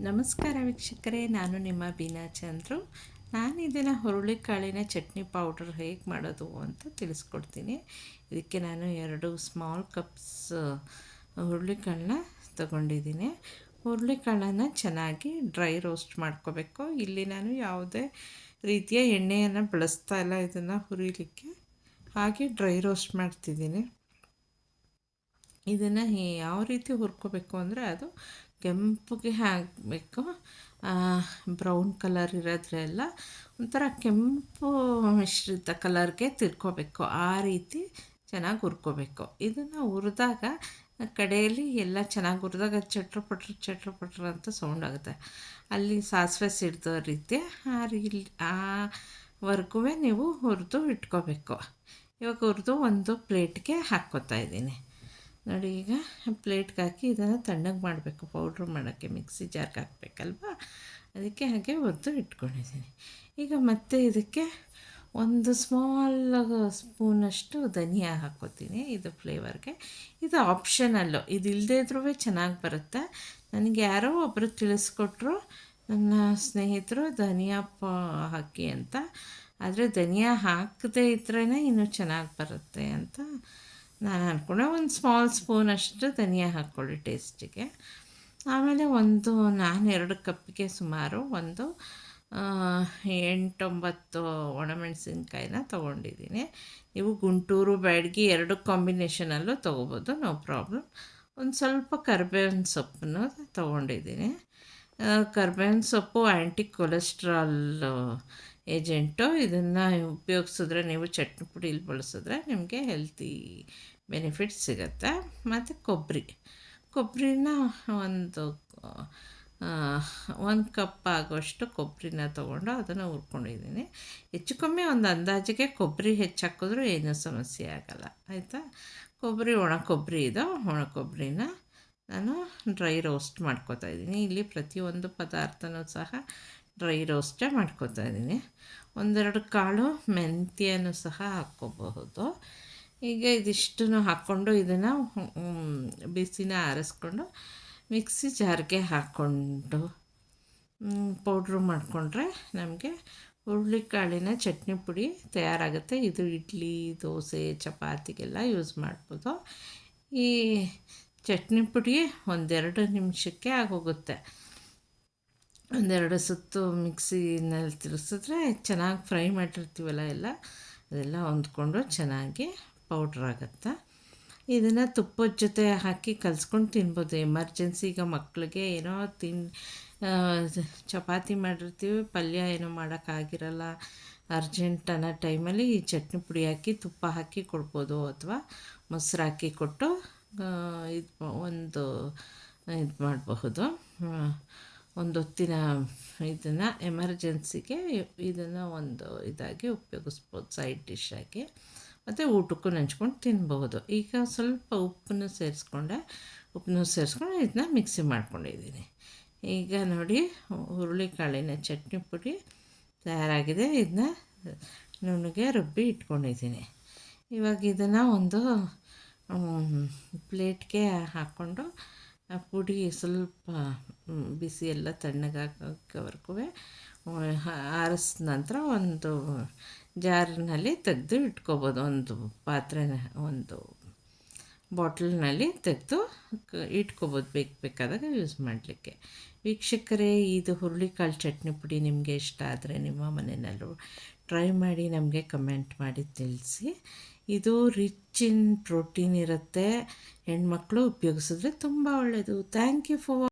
ನಮಸ್ಕಾರ ವೀಕ್ಷಕರೇ, ನಾನು ನಿಮ್ಮ ಬೀನಾ ಚಂದ್ರು. ನಾನು ಇದನ್ನು ಹುರುಳಿಕಾಳಿನ ಚಟ್ನಿ ಪೌಡರ್ ಹೇಗೆ ಮಾಡೋದು ಅಂತ ತಿಳಿಸ್ಕೊಡ್ತೀನಿ. ಇದಕ್ಕೆ ನಾನು 2 ಸ್ಮಾಲ್ ಕಪ್ಸ್ ಹುರುಳಿಕಾಳನ್ನ ತಗೊಂಡಿದ್ದೀನಿ. ಹುರುಳಿಕಾಳನ್ನು ಚೆನ್ನಾಗಿ ಡ್ರೈ ರೋಸ್ಟ್ ಮಾಡ್ಕೋಬೇಕು. ಇಲ್ಲಿ ನಾನು ಯಾವುದೇ ರೀತಿಯ ಎಣ್ಣೆಯನ್ನು ಬಳಸ್ತಾ ಇಲ್ಲ ಇದನ್ನು ಹುರಿಲಿಕ್ಕೆ, ಹಾಗೆ ಡ್ರೈ ರೋಸ್ಟ್ ಮಾಡ್ತಿದ್ದೀನಿ. ಇದನ್ನು ಯಾವ ರೀತಿ ಹುರ್ಕೋಬೇಕು ಅಂದರೆ ಅದು ಕೆಂಪಗೆ ಆಗಬೇಕು. ಬ್ರೌನ್ ಕಲರ್ ಇರೋದ್ರೆಲ್ಲ ಒಂಥರ ಕೆಂಪು ಮಿಶ್ರಿತ ಕಲರ್ಗೆ ತಿರ್ಕೋಬೇಕು. ಆ ರೀತಿ ಚೆನ್ನಾಗಿ ಹುರ್ಕೋಬೇಕು. ಇದನ್ನು ಹುರಿದಾಗ ಕಡೆಯಲ್ಲಿ ಎಲ್ಲ ಚೆನ್ನಾಗಿ ಹುರಿದಾಗ ಚಟ್ರ ಪಟ್ರ ಅಂತ ಸೌಂಡ್ ಆಗುತ್ತೆ. ಅಲ್ಲಿ ಸಾಸಿವೆ ಸಿಡ್ದೋ ರೀತಿ ಆವರೆಗೂ ನೀವು ಹುರಿದು ಇಟ್ಕೋಬೇಕು. ಇವಾಗ ಹುರಿದು ಒಂದು ಪ್ಲೇಟ್ಗೆ ಹಾಕ್ಕೋತಾ ಇದ್ದೀನಿ. ನೋಡಿ, ಈಗ ಪ್ಲೇಟ್ಗೆ ಹಾಕಿ ಇದನ್ನು ತಣ್ಣಗೆ ಮಾಡಬೇಕು. ಪೌಡ್ರ್ ಮಾಡೋಕ್ಕೆ ಮಿಕ್ಸಿ ಜಾರ್ಗೆ ಹಾಕಬೇಕಲ್ವ, ಅದಕ್ಕೆ ಹಾಗೆ ಹುರಿದು ಇಟ್ಕೊಂಡಿದ್ದೀನಿ. ಈಗ ಮತ್ತೆ ಇದಕ್ಕೆ ಒಂದು ಸ್ಮಾಲ್ ಸ್ಪೂನಷ್ಟು ಧನಿಯಾ ಹಾಕ್ಕೋತೀನಿ. ಇದು ಫ್ಲೇವರ್ಗೆ. ಇದು ಆಪ್ಷನಲ್ಲು, ಇದು ಇಲ್ಲದೇ ಇದ್ರೂ ಚೆನ್ನಾಗಿ ಬರುತ್ತೆ. ನನಗೆ ಯಾರೋ ಒಬ್ಬರು ತಿಳಿಸ್ಕೊಟ್ರು, ನನ್ನ ಸ್ನೇಹಿತರು, ಧನಿಯಾ ಹಾಕಿ ಅಂತ. ಆದರೆ ಧನಿಯಾ ಹಾಕದೇ ಇದ್ರೇ ಇನ್ನೂ ಚೆನ್ನಾಗಿ ಬರುತ್ತೆ ಅಂತ ನಾನು ಅಂದ್ಕೊಂಡೆ. ಒಂದು ಸ್ಮಾಲ್ ಸ್ಪೂನಷ್ಟು ಧನಿಯಾ ಹಾಕ್ಕೊಳ್ಳಿ ಟೇಸ್ಟಿಗೆ. ಆಮೇಲೆ ನಾನು 2 ಕಪ್ಪಿಗೆ ಸುಮಾರು 8-9 ಒಣಮೆಣಸಿನ್ಕಾಯಿನ ತೊಗೊಂಡಿದ್ದೀನಿ. ನೀವು ಗುಂಟೂರು ಬ್ಯಾಡಗಿ 2 ಕಾಂಬಿನೇಷನಲ್ಲೂ ತೊಗೋಬೋದು, ನೋ ಪ್ರಾಬ್ಲಮ್. ಒಂದು ಸ್ವಲ್ಪ ಕರಿಬೇವಿನ ಸೊಪ್ಪನ್ನು ತೊಗೊಂಡಿದ್ದೀನಿ. ಕರಿಬೇವಿನ ಸೊಪ್ಪು ಆ್ಯಂಟಿ ಕೊಲೆಸ್ಟ್ರಾಲ್ ಏಜೆಂಟು. ಇದನ್ನು ಉಪಯೋಗಿಸಿದ್ರೆ, ನೀವು ಚಟ್ನಿ ಪುಡಿಲಿ ಬಳಸಿದ್ರೆ ನಿಮಗೆ ಹೆಲ್ತಿ ಬೆನಿಫಿಟ್ಸ್ ಸಿಗುತ್ತೆ. ಮತ್ತು ಕೊಬ್ಬರಿನ ಒಂದು ಕಪ್ ಆಗೋಷ್ಟು ಕೊಬ್ಬರಿನ ತೊಗೊಂಡು ಅದನ್ನು ಹುರ್ಕೊಂಡಿದ್ದೀನಿ. ಹೆಚ್ಚು ಕಮ್ಮಿ ಒಂದು ಅಂದಾಜಿಗೆ ಕೊಬ್ಬರಿ ಹೆಚ್ಚಾಕಿದ್ರೂ ಏನೂ ಸಮಸ್ಯೆ ಆಗೋಲ್ಲ, ಆಯಿತಾ. ಒಣ ಕೊಬ್ಬರಿನ ನಾನು ಡ್ರೈ ರೋಸ್ಟ್ ಮಾಡ್ಕೋತಾ ಇದ್ದೀನಿ. ಇಲ್ಲಿ ಪ್ರತಿಯೊಂದು ಪದಾರ್ಥನೂ ಸಹ ಡ್ರೈ ರೋಸ್ಟೇ ಮಾಡ್ಕೋತಾ ಇದ್ದೀನಿ. 1-2 ಕಾಳು ಮೆಂತ್ಯನೂ ಸಹ ಹಾಕ್ಕೋಬಹುದು. ಈಗ ಇದಿಷ್ಟನ್ನು ಹಾಕ್ಕೊಂಡು ಇದನ್ನು ಬಿಸಿನ ಆರಿಸ್ಕೊಂಡು ಮಿಕ್ಸಿ ಜಾರ್ಗೆ ಹಾಕ್ಕೊಂಡು ಪೌಡ್ರು ಮಾಡಿಕೊಂಡ್ರೆ ನಮಗೆ ಹುರುಳಿಕಾಳಿನ ಚಟ್ನಿ ಪುಡಿ ತಯಾರಾಗುತ್ತೆ. ಇದು ಇಡ್ಲಿ, ದೋಸೆ, ಚಪಾತಿಗೆಲ್ಲ ಯೂಸ್ ಮಾಡ್ಬೋದು. ಈ ಚಟ್ನಿ ಪುಡಿ 1-2 ನಿಮಿಷಕ್ಕೆ ಆಗೋಗುತ್ತೆ. 1-2 ಸುತ್ತು ಮಿಕ್ಸಿನಲ್ಲಿ ತಿರ್ಸಿದ್ರೆ ಚೆನ್ನಾಗಿ ಫ್ರೈ ಮಾಡಿರ್ತೀವಲ್ಲ ಅದೆಲ್ಲ ಹೊಂದ್ಕೊಂಡು ಚೆನ್ನಾಗಿ ಪೌಡ್ರಾಗುತ್ತೆ. ಇದನ್ನು ತುಪ್ಪದ ಜೊತೆ ಹಾಕಿ ಕಲಿಸ್ಕೊಂಡು ತಿನ್ಬೋದು. ಎಮರ್ಜೆನ್ಸಿ, ಈಗ ಮಕ್ಕಳಿಗೆ ಏನೋ ಚಪಾತಿ ಮಾಡಿರ್ತೀವಿ, ಪಲ್ಯ ಏನೋ ಮಾಡೋಕ್ಕಾಗಿರಲ್ಲ, ಅರ್ಜೆಂಟ್ ಅನ್ನೋ ಟೈಮಲ್ಲಿ ಈ ಚಟ್ನಿ ಪುಡಿ ಹಾಕಿ ತುಪ್ಪ ಹಾಕಿ ಕೊಡ್ಬೋದು, ಅಥವಾ ಮೊಸರು ಹಾಕಿ ಕೊಟ್ಟು ಇದು ಮಾಡಬಹುದು. ಒಂದು ಹೊತ್ತಿನ ಇದನ್ನು ಎಮರ್ಜೆನ್ಸಿಗೆ ಇದನ್ನು ಇದಾಗಿ ಉಪಯೋಗಿಸ್ಬೋದು, ಸೈಡ್ ಡಿಶ್ ಆಗಿ. ಮತ್ತು ಊಟಕ್ಕೂ ನೆಂಚ್ಕೊಂಡು ತಿನ್ಬಹುದು. ಈಗ ಸ್ವಲ್ಪ ಉಪ್ಪನ್ನು ಸೇರಿಸ್ಕೊಂಡು ಇದನ್ನ ಮಿಕ್ಸಿ ಮಾಡ್ಕೊಂಡಿದ್ದೀನಿ. ಈಗ ನೋಡಿ, ಹುರುಳಿಕಾಳಿನ ಚಟ್ನಿ ಪುಡಿ ತಯಾರಾಗಿದೆ. ಇದನ್ನ ನುಣ್ಣಗೆ ರುಬ್ಬಿ ಇಟ್ಕೊಂಡಿದ್ದೀನಿ. ಇವಾಗ ಇದನ್ನು ಒಂದು ಪ್ಲೇಟ್ಗೆ ಹಾಕ್ಕೊಂಡು ಪುಡಿ ಸ್ವಲ್ಪ ಬಿಸಿ ಎಲ್ಲ ತಣ್ಣಗಾಗೋವರೆಗೂ ಆರಿಸಿದ ನಂತರ ಒಂದು ಜಾರ್ನಲ್ಲಿ ತೆಗೆದು ಇಟ್ಕೋಬೋದು. ಒಂದು ಬಾಟಲ್ನಲ್ಲಿ ತೆಗೆದು ಇಟ್ಕೋಬೋದು, ಬೇಕಾದಾಗ ಯೂಸ್ ಮಾಡಲಿಕ್ಕೆ. ವೀಕ್ಷಕರೇ, ಇದು ಹುರುಳಿಕಾಳು ಚಟ್ನಿ ಪುಡಿ ನಿಮಗೆ ಇಷ್ಟ ಆದರೆ ನಿಮ್ಮ ಮನೆಯಲ್ಲೂ ಟ್ರೈ ಮಾಡಿ ನಮಗೆ ಕಮೆಂಟ್ ಮಾಡಿ ತಿಳಿಸಿ. ಇದು ರಿಚ್ ಇನ್ ಪ್ರೋಟೀನ್ ಇರುತ್ತೆ. ಹೆಣ್ಮಕ್ಳು ಉಪಯೋಗಿಸಿದ್ರೆ ತುಂಬ ಒಳ್ಳೆಯದು. Thank you for